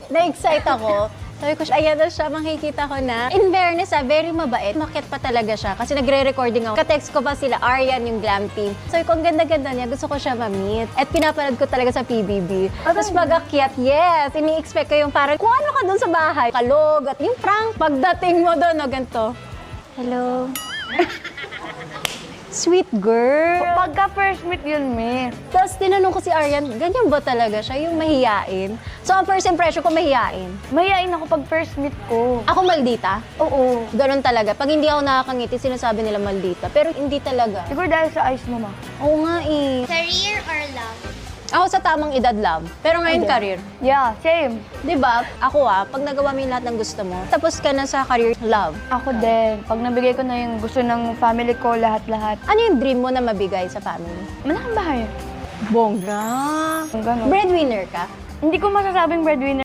Na-excite ako. Sabi ko, ayan na siya, makikita ko na. In fairness, very mabait. Makit pa talaga siya. Kasi nagre-recording ako. Ka-text ko pa sila, Aryan, yung glam team. Sabi ko, ang ganda-ganda niya. Gusto ko siya ma-meet. At pinapanood ko talaga sa PBB. Tapos pag-akyat, yes. Ini-expect ko yung parang, kung ano ka dun sa bahay. Kalog. At yung prank, pagdating mo dun, no, ganito. Hello. Sweet girl. Pagka first meet yun, me. Tapos tinanong ko si Aryan, ganyan ba talaga siya? Yung mahiyain? So, ang first impression ko, mahiyain. Mahihain ako pag first meet ko. Ako maldita? Oo. Ganon talaga. Pag hindi ako nakakangiti, sinasabi nila maldita. Pero hindi talaga. Siguro dahil sa eyes mo, ma. Oo nga eh. Career or love? Ako sa tamang edad, love. Pero ngayon, Okay. career. Yeah, same. Diba? Ako pag nagawa mo yung lahat ng gusto mo, tapos ka na sa career, love. Ako din. Pag nabigay ko na yung gusto ng family ko, lahat-lahat. Ano yung dream mo na mabigay sa family? Malaking bahay. Bongga. Ganon. Breadwinner ka? Hindi ko masasabing breadwinner.